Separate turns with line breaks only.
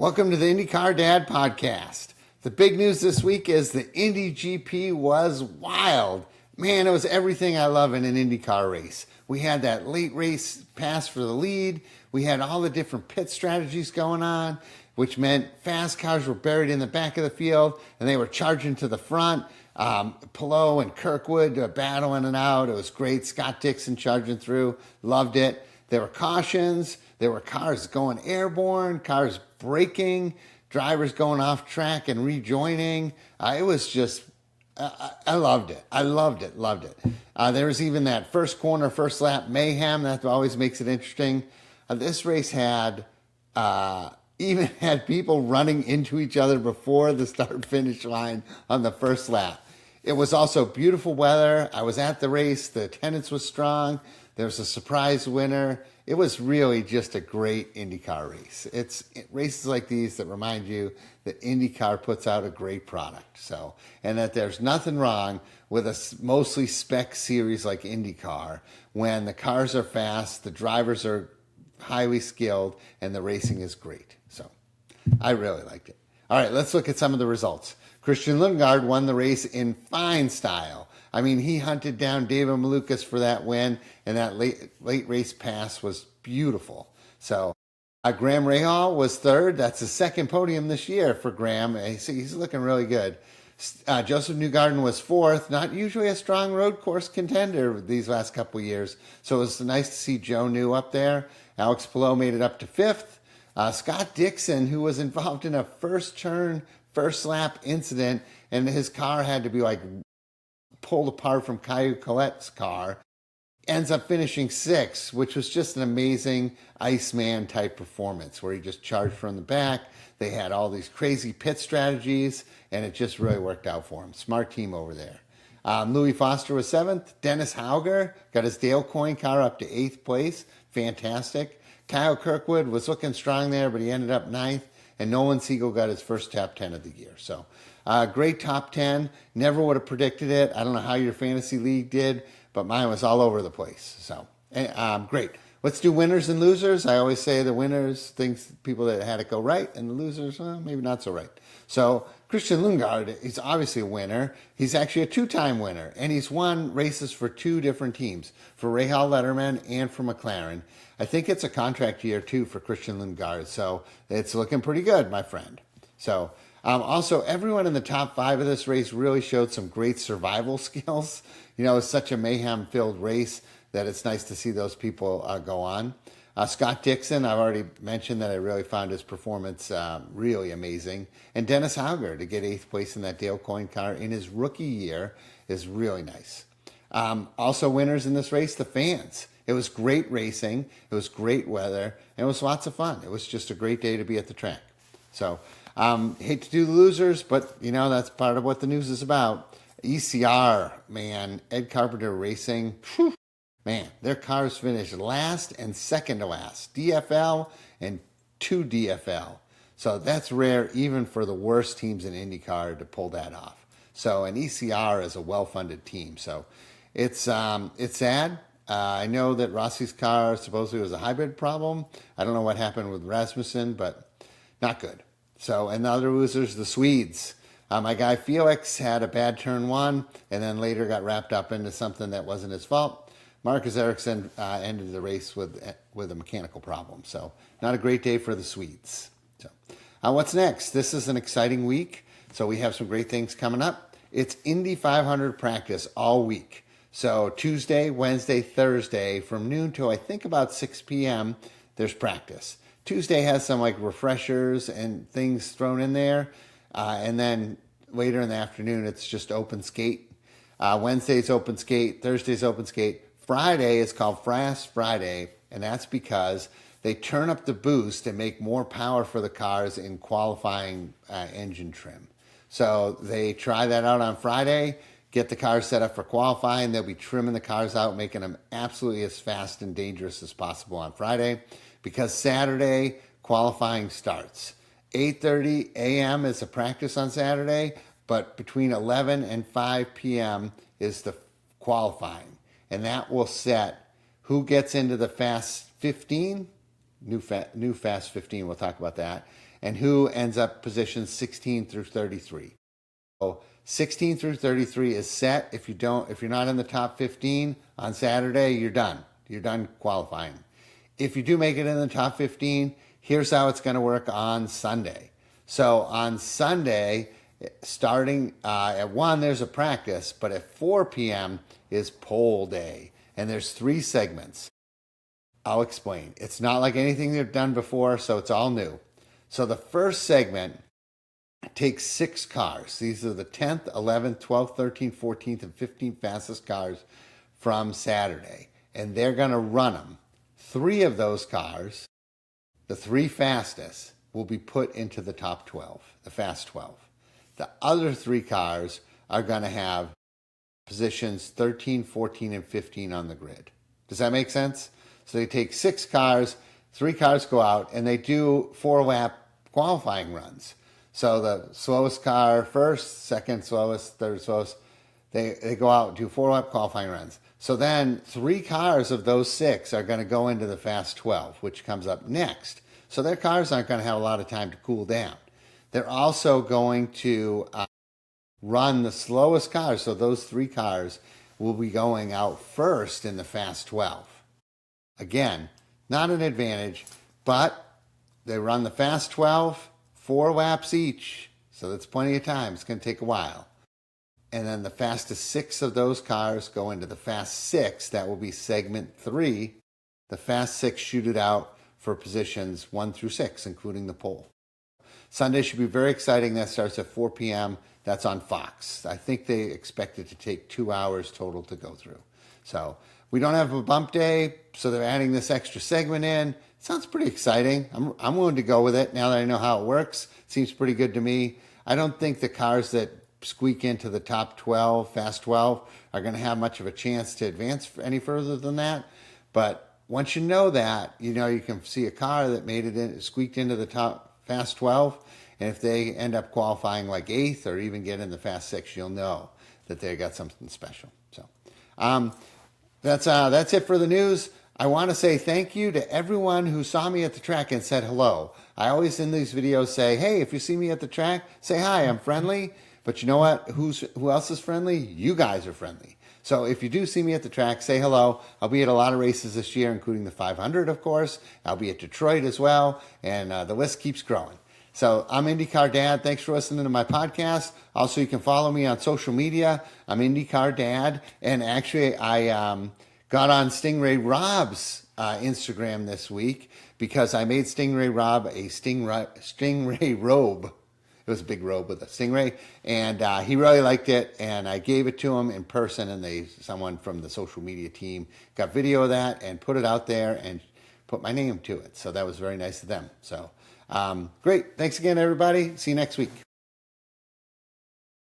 Welcome to the IndyCarDad podcast. The big news this week is the Indy GP was wild. Man, it was everything I love in an IndyCar race. We had that late race pass for the lead. We had all the different pit strategies going on, which meant fast cars were buried in the back of the field and they were charging to the front. Pillow and Kirkwood battling it out. It was great. Scott Dixon charging through. Loved it. There were cautions. There were cars going airborne, cars braking, drivers going off track and rejoining. It was just, I loved it. I loved it. There was even that first corner, first lap mayhem. That always makes it interesting. This race had even had people running into each other before the start-finish line on the first lap. It was also beautiful weather. I was at the race. The attendance was strong. There was a surprise winner. It was really just a great IndyCar race. It's races like these that remind you that IndyCar puts out a great product. So, and that there's nothing wrong with a mostly spec series like IndyCar when the cars are fast, the drivers are highly skilled, and the racing is great. So, I really liked it. All right, let's look at some of the results. Christian Lundgaard won the race in fine style. I mean, he hunted down David Malukas for that win, and that late race pass was beautiful. So, Graham Rahal was third. That's his second podium this year for Graham. He's looking really good. Joseph Newgarden was fourth. Not usually a strong road course contender these last couple of years. So it was nice to see Joe New up there. Alex Palou made it up to fifth. Scott Dixon, who was involved in a first lap incident, and his car had to be pulled apart from Caillou Collette's car, ends up finishing sixth, which was just an amazing Iceman type performance where he just charged from the back. They had all these crazy pit strategies, and it just really worked out for him. Smart team over there. Louis Foster was seventh. Dennis Hauger got his Dale Coyne car up to eighth place. Fantastic. Kyle Kirkwood was looking strong there, but he ended up ninth. And Nolan Siegel got his first top 10 of the year. So, great top 10. Never would have predicted it. I don't know how your fantasy league did, but mine was all over the place. So, great. Let's do winners and losers. I always say the winners, people that had it go right, and the losers, maybe not so right. So, Christian Lundgaard, he's obviously a winner. He's actually a two-time winner, and he's won races for two different teams, for Rahal Letterman and for McLaren. I think it's a contract year, too, for Christian Lundgaard, so it's looking pretty good, my friend. So, also, everyone in the top five of this race really showed some great survival skills. You know, it's such a mayhem-filled race that it's nice to see those people go on. Scott Dixon, I've already mentioned that I really found his performance really amazing. And Dennis Hauger to get eighth place in that Dale Coyne car in his rookie year is really nice. Also winners in this race, the fans. It was great racing, it was great weather, and it was lots of fun. It was just a great day to be at the track. So, hate to do the losers, but, you know, that's part of what the news is about. ECR, man, Ed Carpenter Racing, whew, man, their cars finished last and second to last. DFL and 2 DFL. So that's rare even for the worst teams in IndyCar to pull that off. So an ECR is a well-funded team. So it's sad. I know that Rossi's car supposedly was a hybrid problem. I don't know what happened with Rasmussen, but not good. So, and the other losers, the Swedes. My guy Felix had a bad turn one and then later got wrapped up into something that wasn't his fault. Marcus Ericsson ended the race with a mechanical problem. So not a great day for the Swedes. So what's next? This is an exciting week. So we have some great things coming up. It's Indy 500 practice all week. So Tuesday, Wednesday, Thursday from noon till I think about 6 p.m. there's practice. Tuesday has some refreshers and things thrown in there. And then later in the afternoon, it's just open skate. Wednesday's open skate. Thursday's open skate. Friday is called Fast Friday, and that's because they turn up the boost and make more power for the cars in qualifying engine trim. So they try that out on Friday, get the cars set up for qualifying. They'll be trimming the cars out, making them absolutely as fast and dangerous as possible on Friday, because Saturday qualifying starts. 8:30 a.m. is the practice on Saturday, but between 11 and 5 p.m. is the qualifying. And that will set who gets into the Fast 15 new Fast 15. We'll talk about that. And who ends up positions 16 through 33. So 16 through 33 is set. If you're not in the top 15 on Saturday, you're done. You're done qualifying. If you do make it in the top 15, here's how it's going to work on Sunday. So on Sunday, starting at 1, there's a practice, but at 4 p.m. is pole day. And there's 3 segments. I'll explain. It's not like anything they've done before, so it's all new. So the first segment takes 6 cars. These are the 10th, 11th, 12th, 13th, 14th, and 15th fastest cars from Saturday. And they're going to run them. 3 of those cars, the 3 fastest, will be put into the top 12, the Fast 12. The other 3 cars are going to have positions 13, 14, and 15 on the grid. Does that make sense? So they take 6 cars, 3 cars go out, and they do 4-lap qualifying runs. So the slowest car first, second slowest, third slowest, they go out and do 4-lap qualifying runs. So then 3 cars of those 6 are going to go into the Fast 12, which comes up next. So their cars aren't going to have a lot of time to cool down. They're also going to run the slowest cars. So those 3 cars will be going out first in the Fast 12. Again, not an advantage, but they run the Fast 12, 4 laps each. So that's plenty of time. It's going to take a while. And then the fastest 6 of those cars go into the Fast 6. That will be segment 3. The Fast 6 shoot it out for positions 1 through 6, including the pole. Sunday should be very exciting. That starts at 4 p.m. That's on Fox. I think they expect it to take 2 hours total to go through. So we don't have a bump day, so they're adding this extra segment in. It sounds pretty exciting. I'm willing to go with it now that I know how it works. It seems pretty good to me. I don't think the cars that squeak into the top 12, Fast 12, are going to have much of a chance to advance any further than that. But once you know that, you can see a car that made it in, squeaked into the top Fast 12, and if they end up qualifying like 8th or even get in the Fast 6, you'll know that they got something special. So that's it for the news. I want to say thank you to everyone who saw me at the track and said hello. I always in these videos say, hey, if you see me at the track, say hi, I'm friendly. But you know what? Who else is friendly? You guys are friendly. So if you do see me at the track, say hello. I'll be at a lot of races this year, including the 500, of course. I'll be at Detroit as well, and the list keeps growing. So I'm IndyCarDad. Thanks for listening to my podcast. Also, you can follow me on social media. I'm IndyCarDad, and actually I got on Stingray Rob's Instagram this week because I made Stingray Rob a Stingray robe. It was a big robe with a stingray, and he really liked it, and I gave it to him in person, and someone from the social media team got video of that and put it out there and put my name to it. So that was very nice of them. So great. Thanks again, everybody. See you next week.